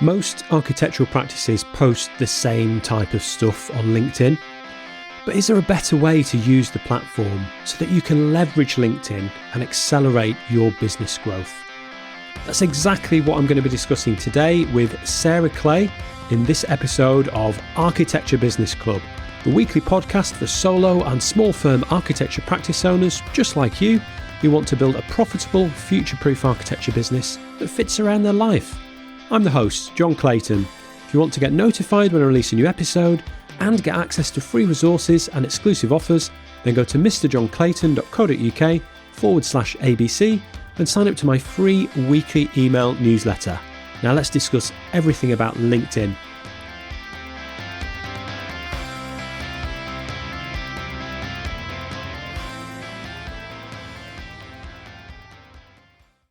Most architectural practices post the same type of stuff on LinkedIn, but is there a better way to use the platform so that you can leverage LinkedIn and accelerate your business growth? That's exactly what I'm going to be discussing today with Sarah Clay in this episode of Architecture Business Club, the weekly podcast for solo and small firm architecture practice owners just like you who want to build a profitable, future-proof architecture business that fits around their life. I'm the host, John Clayton. If you want to get notified when I release a new episode and get access to free resources and exclusive offers, then go to mrjohnclayton.co.uk/ABC and sign up to my free weekly email newsletter. Now let's discuss everything about LinkedIn.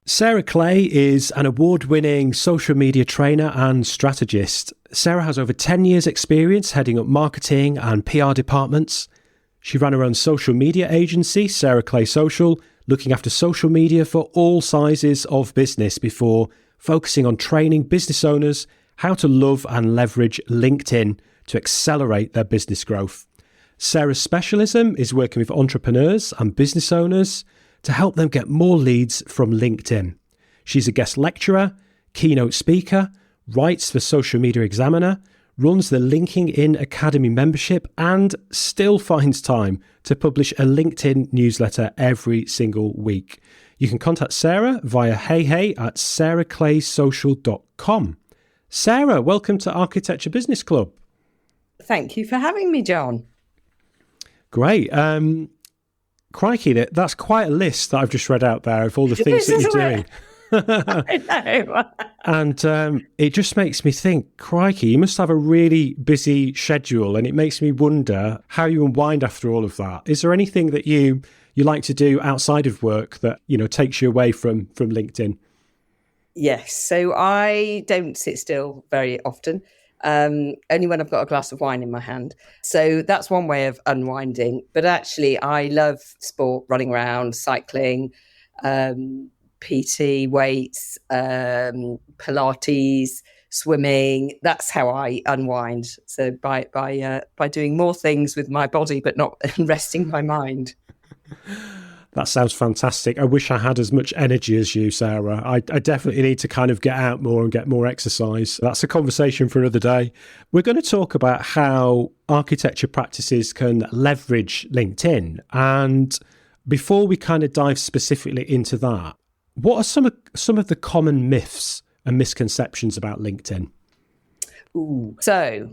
Sarah Clay is an award-winning social media trainer and strategist. Sarah has over 10 years' experience heading up marketing and PR departments. She ran her own social media agency, Sarah Clay Social, looking after social media for all sizes of business before focusing on training business owners how to love and leverage LinkedIn to accelerate their business growth. Sarah's specialism is working with entrepreneurs and business owners to help them get more leads from LinkedIn. She's a guest lecturer, keynote speaker, writes for Social Media Examiner, runs the Linking In Academy membership, and still finds time to publish a LinkedIn newsletter every single week. You can contact Sarah via heyhey at sarahclaysocial.com. Sarah, welcome to Architecture Business Club. Thank you for having me, John. Great. Crikey, that's quite a list that I've just read out there of all the things that you're doing. I know. And it just makes me think, crikey, you must have a really busy schedule, and it makes me wonder how you unwind after all of that. Is there anything that you like to do outside of work that, takes you away from LinkedIn? Yes. So I don't sit still very often. Only when I've got a glass of wine in my hand. So that's one way of unwinding. But actually, I love sport, running around, cycling, PT, weights, Pilates, swimming. That's how I unwind. So by doing more things with my body, but not resting my mind. That sounds fantastic. I wish I had as much energy as you, Sarah. I definitely need to kind of get out more and get more exercise. That's a conversation for another day. We're going to talk about how architecture practices can leverage LinkedIn. And before we kind of dive specifically into that, what are some of the common myths and misconceptions about LinkedIn? So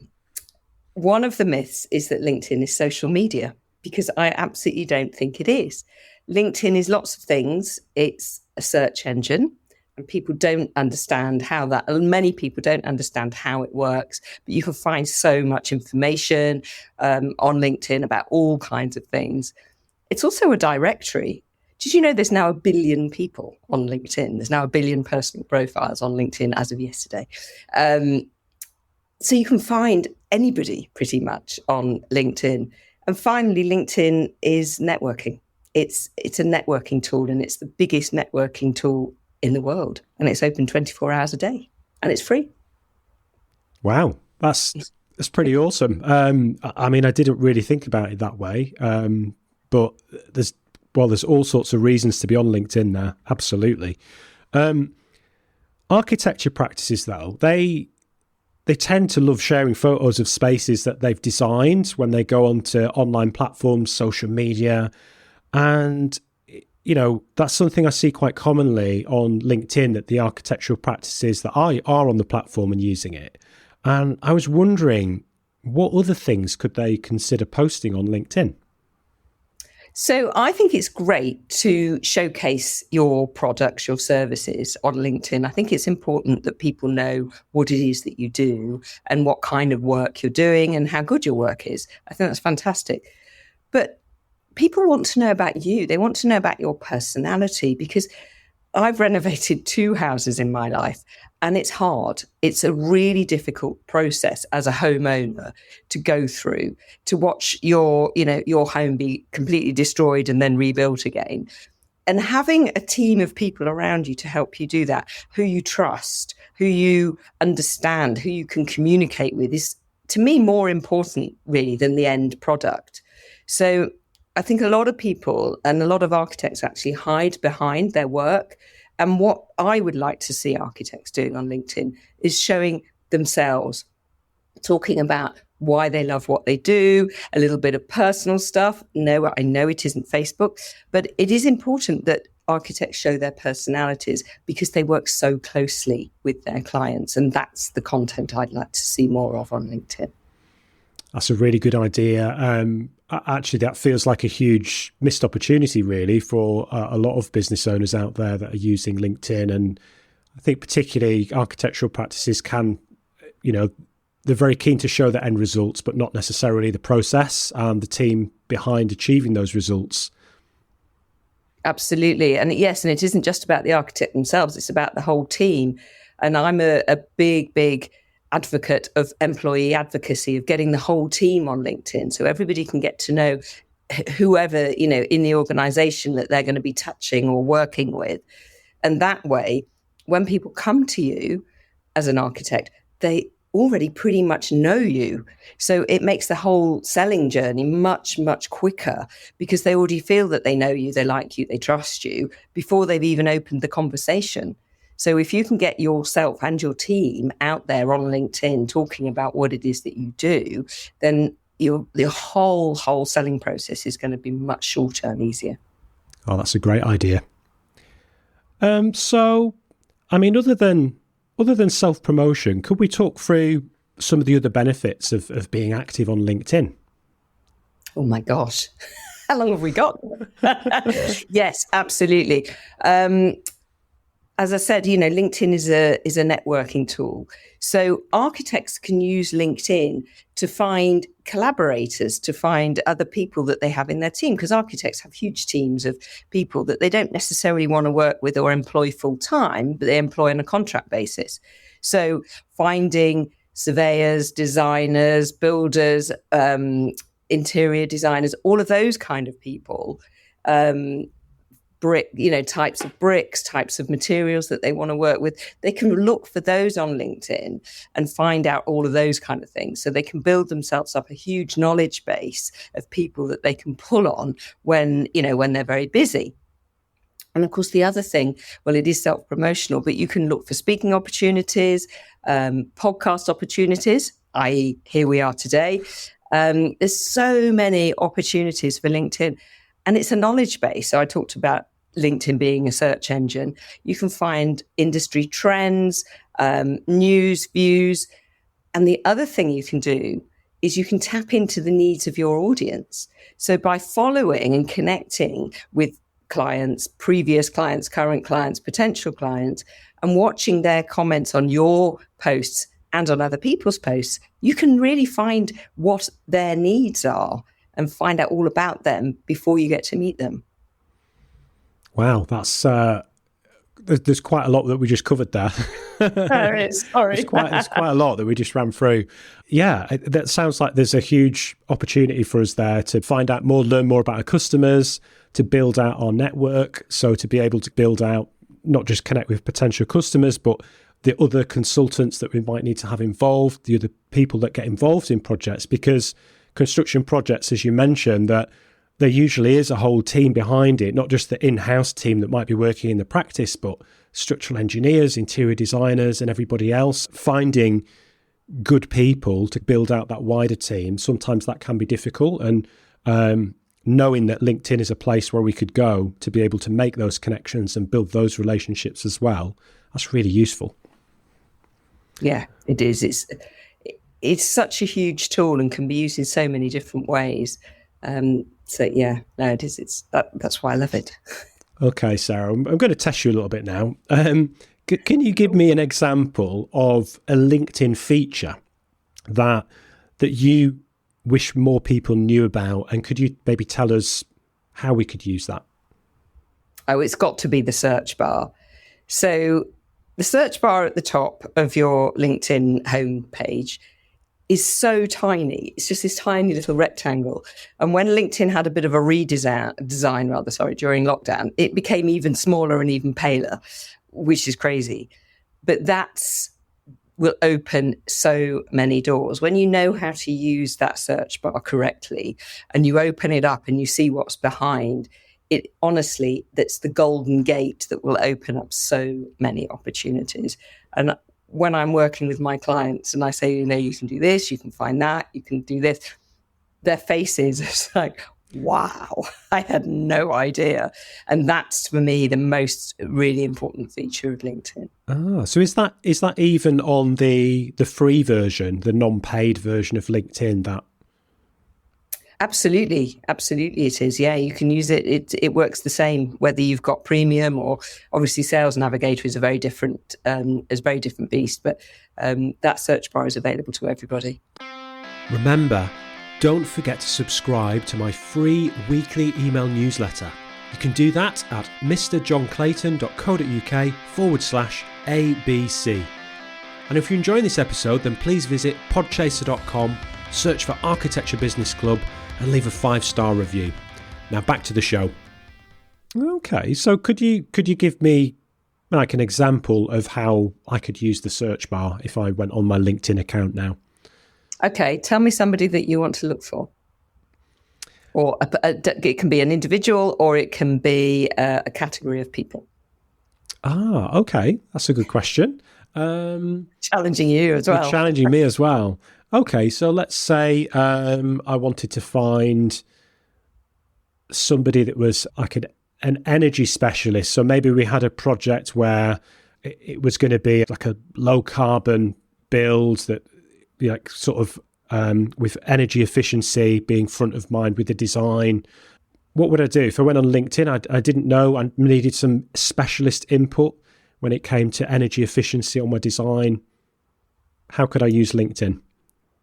one of the myths is that LinkedIn is social media, because I absolutely don't think it is. LinkedIn is lots of things. It's a search engine, and people don't understand many people don't understand how it works, but you can find so much information on LinkedIn about all kinds of things. It's also a directory. Did you know there's now 1 billion people on LinkedIn? There's now 1 billion personal profiles on LinkedIn as of yesterday. So you can find anybody pretty much on LinkedIn. And finally, LinkedIn is networking. It's a networking tool, and it's the biggest networking tool in the world. And it's open 24 hours a day, and it's free. Wow, that's pretty awesome. I mean, I didn't really think about it that way, but there's all sorts of reasons to be on LinkedIn there. Absolutely. Architecture practices, though, they tend to love sharing photos of spaces that they've designed when they go onto online platforms, social media. And, that's something I see quite commonly on LinkedIn, that the architectural practices that are on the platform and using it. And I was wondering, what other things could they consider posting on LinkedIn? So I think it's great to showcase your products, your services on LinkedIn. I think it's important that people know what it is that you do and what kind of work you're doing and how good your work is. I think that's fantastic. But people want to know about you. They want to know about your personality, because I've renovated 2 houses in my life, and it's hard. It's a really difficult process as a homeowner to go through, to watch your home be completely destroyed and then rebuilt again. And having a team of people around you to help you do that, who you trust, who you understand, who you can communicate with, is, to me, more important really than the end product. So I think a lot of people and a lot of architects actually hide behind their work. And what I would like to see architects doing on LinkedIn is showing themselves, talking about why they love what they do, a little bit of personal stuff. No, I know it isn't Facebook, but it is important that architects show their personalities because they work so closely with their clients. And that's the content I'd like to see more of on LinkedIn. That's a really good idea. Actually, that feels like a huge missed opportunity, really, for a lot of business owners out there that are using LinkedIn. And I think particularly architectural practices can, they're very keen to show the end results, but not necessarily the process and the team behind achieving those results. Absolutely. And yes, and it isn't just about the architect themselves, it's about the whole team. And I'm a big advocate of employee advocacy, of getting the whole team on LinkedIn so everybody can get to know whoever, in the organization that they're going to be touching or working with. And that way, when people come to you as an architect, they already pretty much know you. So it makes the whole selling journey much, much quicker because they already feel that they know you, they like you, they trust you before they've even opened the conversation. So if you can get yourself and your team out there on LinkedIn talking about what it is that you do, then the whole selling process is going to be much shorter and easier. Oh, that's a great idea. So, I mean, other than self-promotion, could we talk through some of the other benefits of being active on LinkedIn? Oh my gosh, how long have we got? Yes, absolutely. As I said, LinkedIn is a networking tool. So architects can use LinkedIn to find collaborators, to find other people that they have in their team, because architects have huge teams of people that they don't necessarily want to work with or employ full time, but they employ on a contract basis. So finding surveyors, designers, builders, interior designers, all of those kind of people, types of bricks, types of materials that they want to work with. They can look for those on LinkedIn and find out all of those kind of things. So they can build themselves up a huge knowledge base of people that they can pull on when they're very busy. And of course, the other thing, well, it is self-promotional, but you can look for speaking opportunities, podcast opportunities, i.e. here we are today. There's so many opportunities for LinkedIn. And it's a knowledge base. So I talked about LinkedIn being a search engine. You can find industry trends, news, views. And the other thing you can do is you can tap into the needs of your audience. So by following and connecting with clients, previous clients, current clients, potential clients, and watching their comments on your posts and on other people's posts, you can really find what their needs are and find out all about them before you get to meet them. Wow, that's there's quite a lot that we just covered there. There is, sorry. There's quite a lot that we just ran through. Yeah, that sounds like there's a huge opportunity for us there to find out more, learn more about our customers, to build out our network. So to be able to build out, not just connect with potential customers, but the other consultants that we might need to have involved, the other people that get involved in projects, because construction projects, as you mentioned, that there usually is a whole team behind it, not just the in-house team that might be working in the practice, but structural engineers, interior designers, and everybody else. Finding good people to build out that wider team, sometimes that can be difficult. And knowing that LinkedIn is a place where we could go to be able to make those connections and build those relationships as well, that's really useful. Yeah, it is. It's such a huge tool and can be used in so many different ways. It is. That's why I love it. Okay, Sarah, I'm going to test you a little bit now. Can you give me an example of a LinkedIn feature that you wish more people knew about, and could you maybe tell us how we could use that? Oh, it's got to be the search bar. So the search bar at the top of your LinkedIn homepage is so tiny. It's just this tiny little rectangle. And when LinkedIn had a bit of a design during lockdown, it became even smaller and even paler, which is crazy. But will open so many doors. When you know how to use that search bar correctly and you open it up and you see what's behind it, honestly, that's the golden gate that will open up so many opportunities. And when I'm working with my clients and I say, you can do this, you can find that, you can do this, their faces are like, wow, I had no idea. And that's for me the most really important feature of LinkedIn. So is that even on the free version, the non-paid version of LinkedIn? That Absolutely it is. Yeah, you can use it. It works the same whether you've got premium or obviously Sales Navigator is a very different beast, but that search bar is available to everybody. Remember, don't forget to subscribe to my free weekly email newsletter. You can do that at mrjohnclayton.co.uk/ABC. And if you're enjoying this episode, then please visit podchaser.com, search for Architecture Business Club and leave a 5-star review. Now back to the show. Okay, so could you give me like an example of how I could use the search bar if I went on my LinkedIn account now? Okay, tell me somebody that you want to look for. Or it can be an individual or it can be a category of people. Okay, that's a good question. Challenging you as well. Challenging me as well. Okay, so let's say I wanted to find somebody that was an energy specialist. So maybe we had a project where it was going to be like a low carbon build that, like, sort of with energy efficiency being front of mind with the design. What would I do if I went on LinkedIn? I didn't know I needed some specialist input when it came to energy efficiency on my design. How could I use LinkedIn?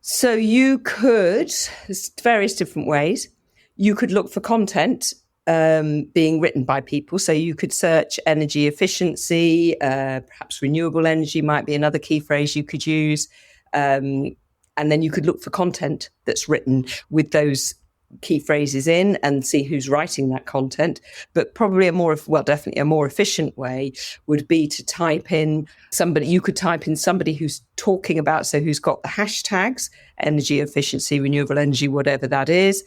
So you could, there's various different ways. You could look for content being written by people. So you could search energy efficiency, perhaps renewable energy might be another key phrase you could use. And then you could look for content that's written with those key phrases in and see who's writing that content. But probably definitely a more efficient way would be to type in somebody. You could type in somebody who's talking about, so who's got the hashtags, energy efficiency, renewable energy, whatever that is.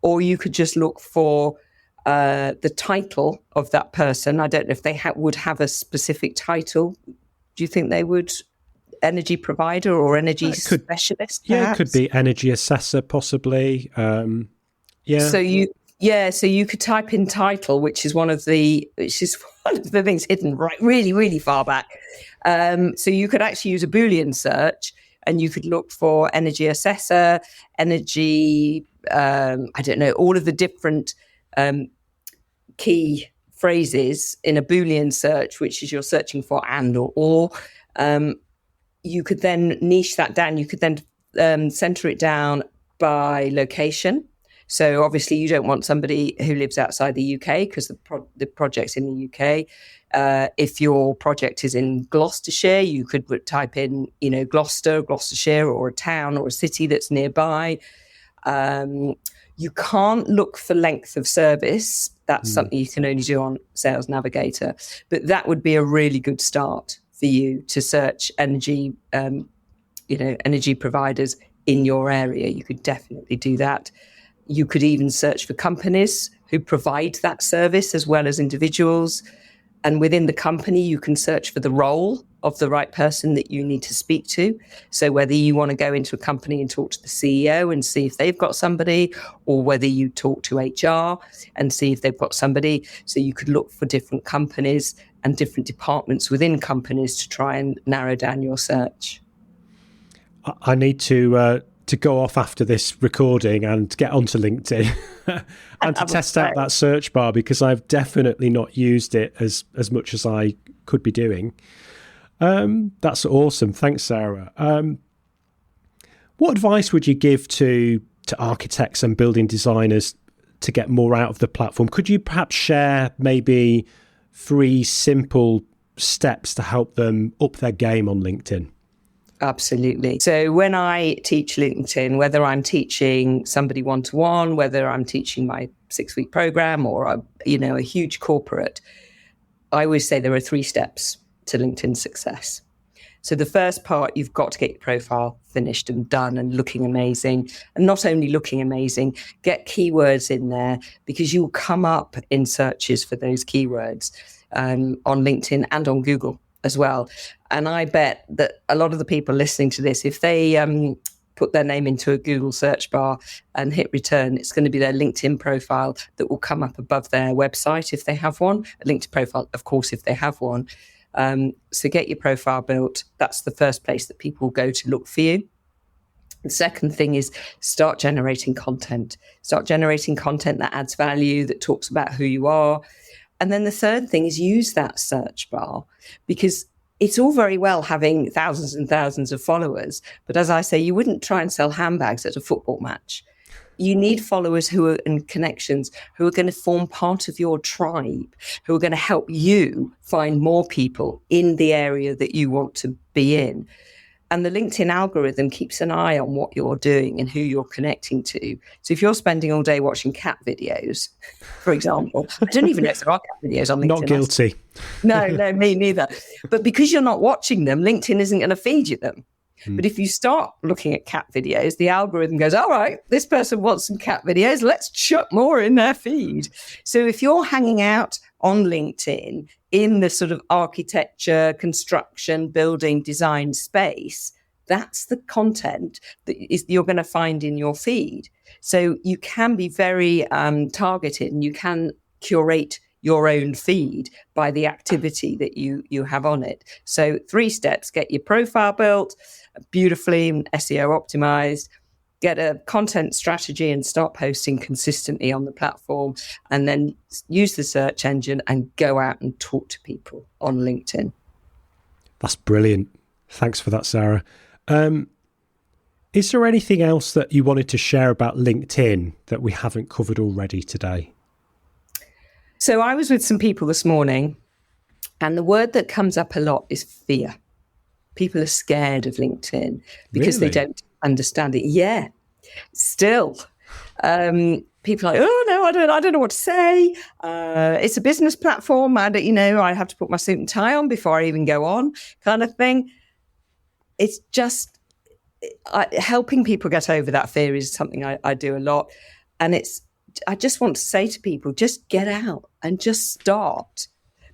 Or you could just look for the title of that person. I don't know if they would have a specific title. Do you think they would? Energy provider or energy specialist? Perhaps? Yeah, it could be energy assessor, possibly. So you could type in title, which is one of the things hidden right really, really far back. So you could actually use a Boolean search and you could look for energy assessor, energy, all of the different key phrases in a Boolean search, which is you're searching for and or. You could then niche that down. You could then center it down by location. So obviously you don't want somebody who lives outside the UK because the project's in the UK. If your project is in Gloucestershire, you could type in, Gloucestershire, or a town or a city that's nearby. You can't look for length of service. That's something you can only do on Sales Navigator. But that would be a really good start for you to search energy, energy providers in your area. You could definitely do that. You could even search for companies who provide that service as well as individuals. And within the company, you can search for the role of the right person that you need to speak to. So whether you want to go into a company and talk to the CEO and see if they've got somebody, or whether you talk to HR and see if they've got somebody. So you could look for different companies and different departments within companies to try and narrow down your search. I need to go off after this recording and get onto LinkedIn and to test out that search bar, because I've definitely not used it as much as I could be doing. That's awesome. Thanks, Sarah. What advice would you give to architects and building designers to get more out of the platform? Could you perhaps share maybe 3 simple steps to help them up their game on LinkedIn? Absolutely. So when I teach LinkedIn, whether I'm teaching somebody one-to-one, whether I'm teaching my 6-week program or a huge corporate, I always say there are 3 steps to LinkedIn success. So the first part, you've got to get your profile finished and done and looking amazing. And not only looking amazing, get keywords in there, because you'll come up in searches for those keywords on LinkedIn and on Google as well. And I bet that a lot of the people listening to this, if they put their name into a Google search bar and hit return, it's going to be their LinkedIn profile that will come up above their website if they have one. A LinkedIn profile, of course, if they have one. So get your profile built. That's the first place that people go to look for you. The second thing is start generating content. Start generating content that adds value, that talks about who you are. And then the third thing is use that search bar, because it's all very well having thousands and thousands of followers. But as I say, you wouldn't try and sell handbags at a football match. You need followers and connections who are going to form part of your tribe, who are going to help you find more people in the area that you want to be in. And the LinkedIn algorithm keeps an eye on what you're doing and who you're connecting to. So if you're spending all day watching cat videos, for example, I don't even know if there are cat videos on LinkedIn. Not guilty. No, me neither. But because you're not watching them, LinkedIn isn't going to feed you them. But if you start looking at cat videos, the algorithm goes, all right, this person wants some cat videos. Let's chuck more in their feed. So if you're hanging out on LinkedIn in the sort of architecture, construction, building, design space, that's the content that you're going to find in your feed. So you can be very targeted, and you can curate your own feed by the activity that you have on it. So 3 steps: get your profile built beautifully, SEO optimized, get a content strategy and start posting consistently on the platform, and then use the search engine and go out and talk to people on LinkedIn. That's brilliant. Thanks for that, Sarah. Is there anything else that you wanted to share about LinkedIn that we haven't covered already today? So I was with some people this morning, and the word that comes up a lot is fear. People are scared of LinkedIn because they don't understand it. Yeah, still. People are like, oh no, I don't know what to say. It's a business platform, and I have to put my suit and tie on before I even go on, kind of thing. It's just helping people get over that fear is something I do a lot, and I just want to say to people, just get out and just start,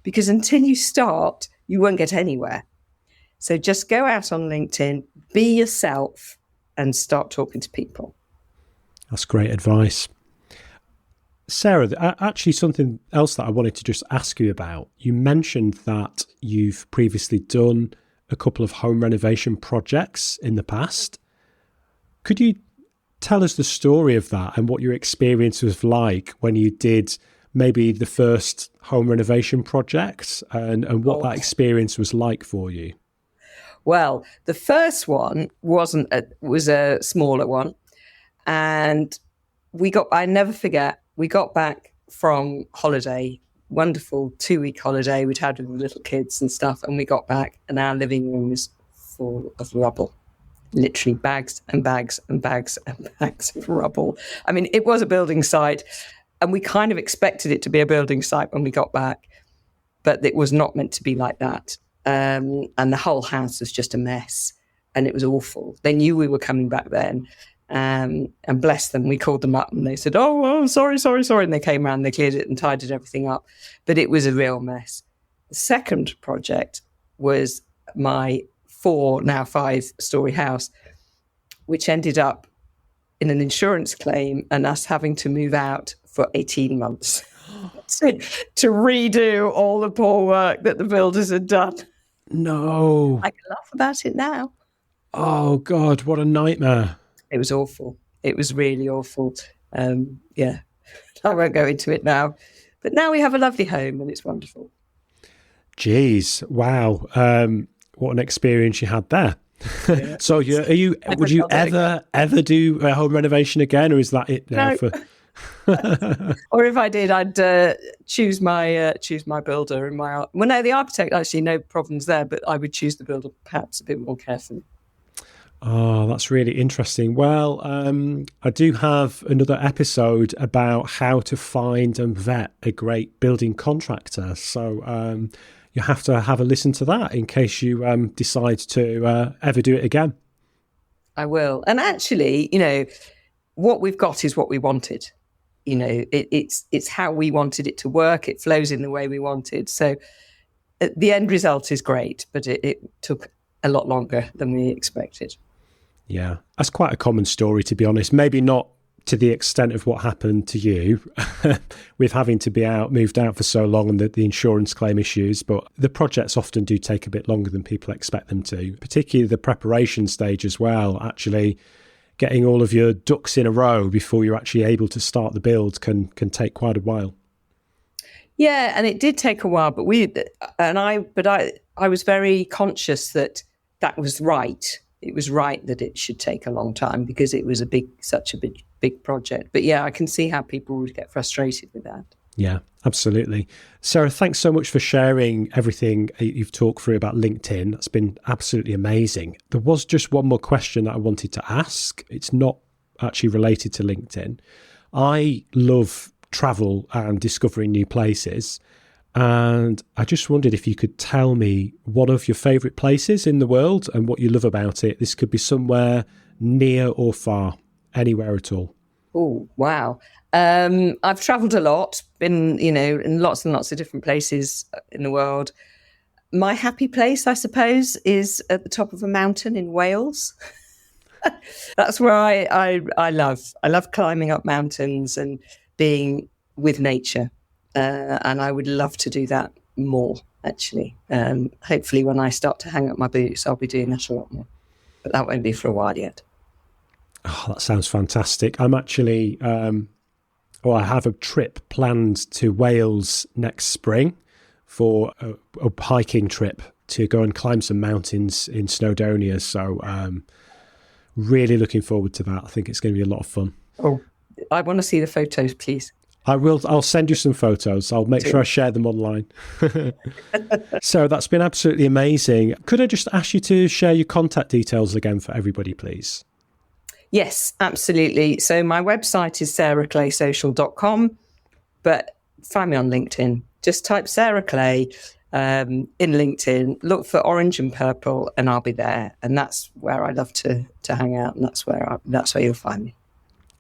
because until you start, you won't get anywhere. So just go out on LinkedIn, be yourself, and start talking to people. That's great advice. Sarah, actually something else that I wanted to just ask you about. You mentioned that you've previously done a couple of home renovation projects in the past. Could you tell us the story of that and what your experience was like when you did maybe the first home renovation project, and what that experience was like for you? Well, the first one was a smaller one, and I never forget, we got back from holiday, wonderful 2-week holiday we'd had with the little kids and stuff, and we got back and our living room was full of rubble. Literally bags and bags and bags and bags of rubble. I mean, it was a building site, and we kind of expected it to be a building site when we got back, but it was not meant to be like that. And the whole house was just a mess, and it was awful. They knew we were coming back then, and bless them, we called them up and they said, oh, sorry. And they came around, they cleared it and tidied everything up, but it was a real mess. The second project was my 5-story house, which ended up in an insurance claim and us having to move out for 18 months to redo all the poor work that the builders had done. No. I can laugh about it now. Oh, God, what a nightmare. It was awful. It was really awful. Yeah, I won't go into it now. But now we have a lovely home and it's wonderful. Jeez, wow. What an experience you had there. Yeah. So would you ever do a home renovation again, or is that it now? No. Or if I did, I'd choose my builder and the architect, actually no problems there, but I would choose the builder perhaps a bit more carefully. Oh, that's really interesting. Well, I do have another episode about how to find and vet a great building contractor. So you have to have a listen to that in case you decide to ever do it again. I will. And actually, what we've got is what we wanted. It's how we wanted it to work. It flows in the way we wanted. So the end result is great, but it took a lot longer than we expected. Yeah, that's quite a common story, to be honest. Maybe not to the extent of what happened to you with having to be moved out for so long and the insurance claim issues, but the projects often do take a bit longer than people expect them to, particularly the preparation stage as well. Actually getting all of your ducks in a row before you're actually able to start the build can take quite a while. Yeah, and it did take a while, but I was very conscious that was right. It was right that it should take a long time because it was such a big project. But yeah, I can see how people would get frustrated with that. Yeah, absolutely. Sarah, thanks so much for sharing everything you've talked through about LinkedIn. That's been absolutely amazing. There was just one more question that I wanted to ask. It's not actually related to LinkedIn. I love travel and discovering new places. And I just wondered if you could tell me one of your favourite places in the world and what you love about it. This could be somewhere near or far, anywhere at all. Oh, wow. I've travelled a lot, been, in lots and lots of different places in the world. My happy place, I suppose, is at the top of a mountain in Wales. That's where I love climbing up mountains and being with nature. And I would love to do that more, actually. Hopefully when I start to hang up my boots, I'll be doing that a lot more. But that won't be for a while yet. Oh, that sounds fantastic. I'm actually, I have a trip planned to Wales next spring for a hiking trip to go and climb some mountains in Snowdonia. So really looking forward to that. I think it's going to be a lot of fun. Oh, I want to see the photos, please. I will. I'll send you some photos. I'll make sure I share them online. So that's been absolutely amazing. Could I just ask you to share your contact details again for everybody, please? Yes, absolutely. So my website is sarahclaysocial.com, but find me on LinkedIn. Just type Sarah Clay in LinkedIn, look for orange and purple, and I'll be there. And that's where I love to hang out, and that's where you'll find me.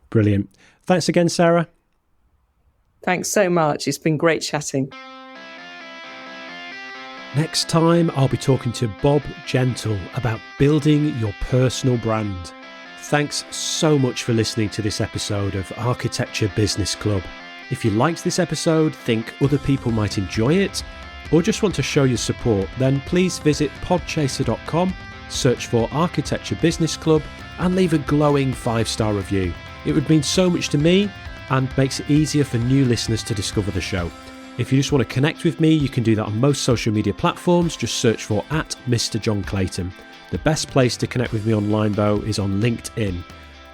Brilliant. Thanks again, Sarah. Thanks so much. It's been great chatting. Next time, I'll be talking to Bob Gentle about building your personal brand. Thanks so much for listening to this episode of Architecture Business Club. If you liked this episode, think other people might enjoy it, or just want to show your support, then please visit podchaser.com, search for Architecture Business Club, and leave a glowing 5-star review. It would mean so much to me and makes it easier for new listeners to discover the show. If you just want to connect with me, you can do that on most social media platforms. Just search for @Mr. John Clayton. The best place to connect with me online, though, is on LinkedIn.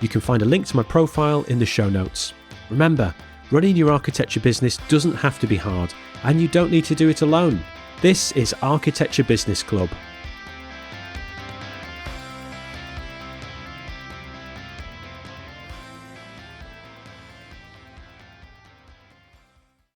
You can find a link to my profile in the show notes. Remember, running your architecture business doesn't have to be hard, and you don't need to do it alone. This is Architecture Business Club,